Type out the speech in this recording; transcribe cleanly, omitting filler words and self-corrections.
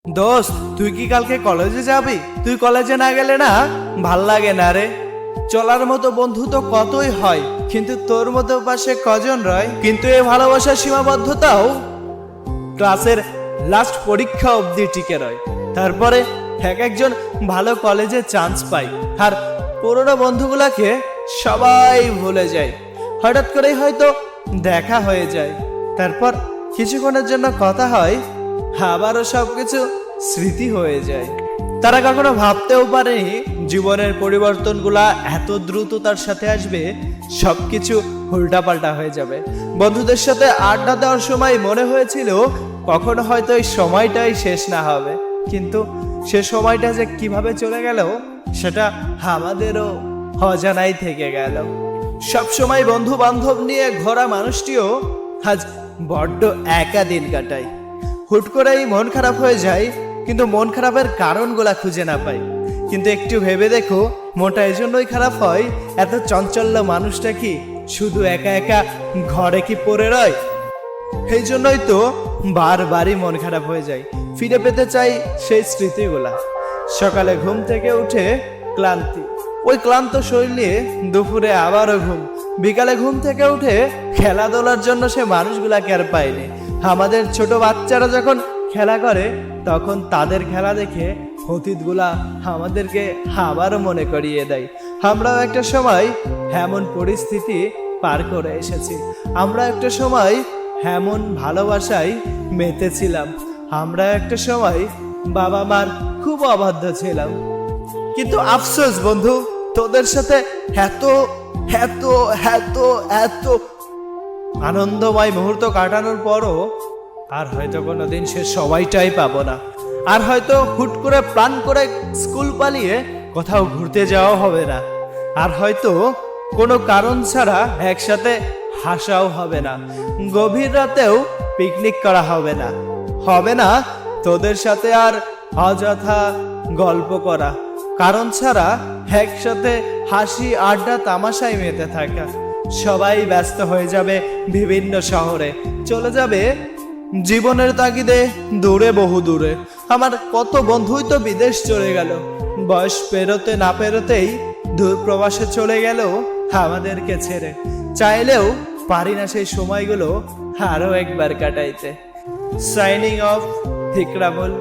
দোস্ত, তুই কি কালকে কলেজে যাবি? তুই কলেজে না গেলে না ভাল লাগে না রে। চলার মতো বন্ধু তো কতই হয়, কিন্তু তোর মতো পাশে কজন রয়? কিন্তু এই ভালোবাসার সীমাবদ্ধতাও ক্লাসের লাস্ট পরীক্ষা অবধি টিকে রয়। তারপরে এক একজন ভালো কলেজে চান্স পায়, আর পুরোনো বন্ধুগুলাকে সবাই ভুলে যায়। হঠাৎ করেই হয়তো দেখা হয়ে যায়, তারপর কিছুক্ষণের জন্য কথা হয়, আবারও সবকিছু স্মৃতি হয়ে যায়। তারা কখনো ভাবতেও পারেনি জীবনের পরিবর্তনগুলা এত দ্রুত তার সাথে আসবে, সবকিছু উল্টাপাল্টা হয়ে যাবে। বন্ধুদের সাথে আড্ডা দেওয়ার সময় মনে হয়েছিল কখনো হয়তো এই সময়টাই শেষ না হবে, কিন্তু সে সময়টা যে কিভাবে চলে গেল সেটা আমাদেরও অজানাই থেকে গেল। সবসময় বন্ধু বান্ধব নিয়ে ঘোরা মানুষটিও আজ বড্ড একা দিন কাটায়। হুট করেই মন খারাপ হয়ে যায়, কিন্তু মন খারাপের কারণগুলা খুঁজে না পাই। কিন্তু একটু ভেবে দেখো, মনটা এজন্যই খারাপ হয়, এত চঞ্চল্য মানুষটা কি শুধু একা একা ঘরে কি পড়ে রয়? এই জন্যই তো বারবারই মন খারাপ হয়ে যায়। ফিরে পেতে চাই সেই স্মৃতিগুলা। সকালে ঘুম থেকে উঠে ক্লান্তি, ওই ক্লান্ত শরীর নিয়ে দুপুরে আবারও ঘুম, বিকালে ঘুম থেকে উঠে খেলাধুলার জন্য সে মানুষগুলাকে আর পাইনি। আমাদের ছোট বাচ্চারা যখন খেলা করে তখন তাদের খেলা দেখে অতীতগুলা আমাদেরকে আবারও মনে করিয়ে দেয়। আমরাও একটা সময় এমন পরিস্থিতি পার করে এসেছি, আমরা একটা সময় এমন ভালোবাসায় মেতেছিলাম, আমরা একটা সময় বাবা মার খুব অবাধ্য ছিলাম। কিন্তু আফসোস বন্ধু, তোদের সাথে এত এত এত এত আনন্দময় মুহূর্ত কাটানোর পরও আর হয়তো কোনোদিন সে সবাইটাই পাবো না। আর হয়তো হুট করে প্ল্যান করে স্কুল পালিয়ে কোথাও ঘুরতে যাওয়া হবে না। আর হয়তো কোনো কারণ ছাড়া একসাথে হাসাও হবে না, গভীর রাতেও পিকনিক করা হবে না। হবে না তোদের সাথে আর অযথা গল্প করা, কারণ ছাড়া একসাথে হাসি আড্ডা তামাশায় মেতে থাকা। সবাই ব্যস্ত হয়ে যাবে বিভিন্ন শহরে, চলে যাবে জীবনের তাগিদে দূরে, বহু দূরে। আমার কত বন্ধুই তো বিদেশ চলে গেল, বয়স পেরোতে না পেরোতেই দূর প্রবাসে চলে গেল আমাদেরকে ছেড়ে। চাইলেও পারি না সেই সময়গুলো আরো একবার কাটাইতে। Signing off, Ikramul.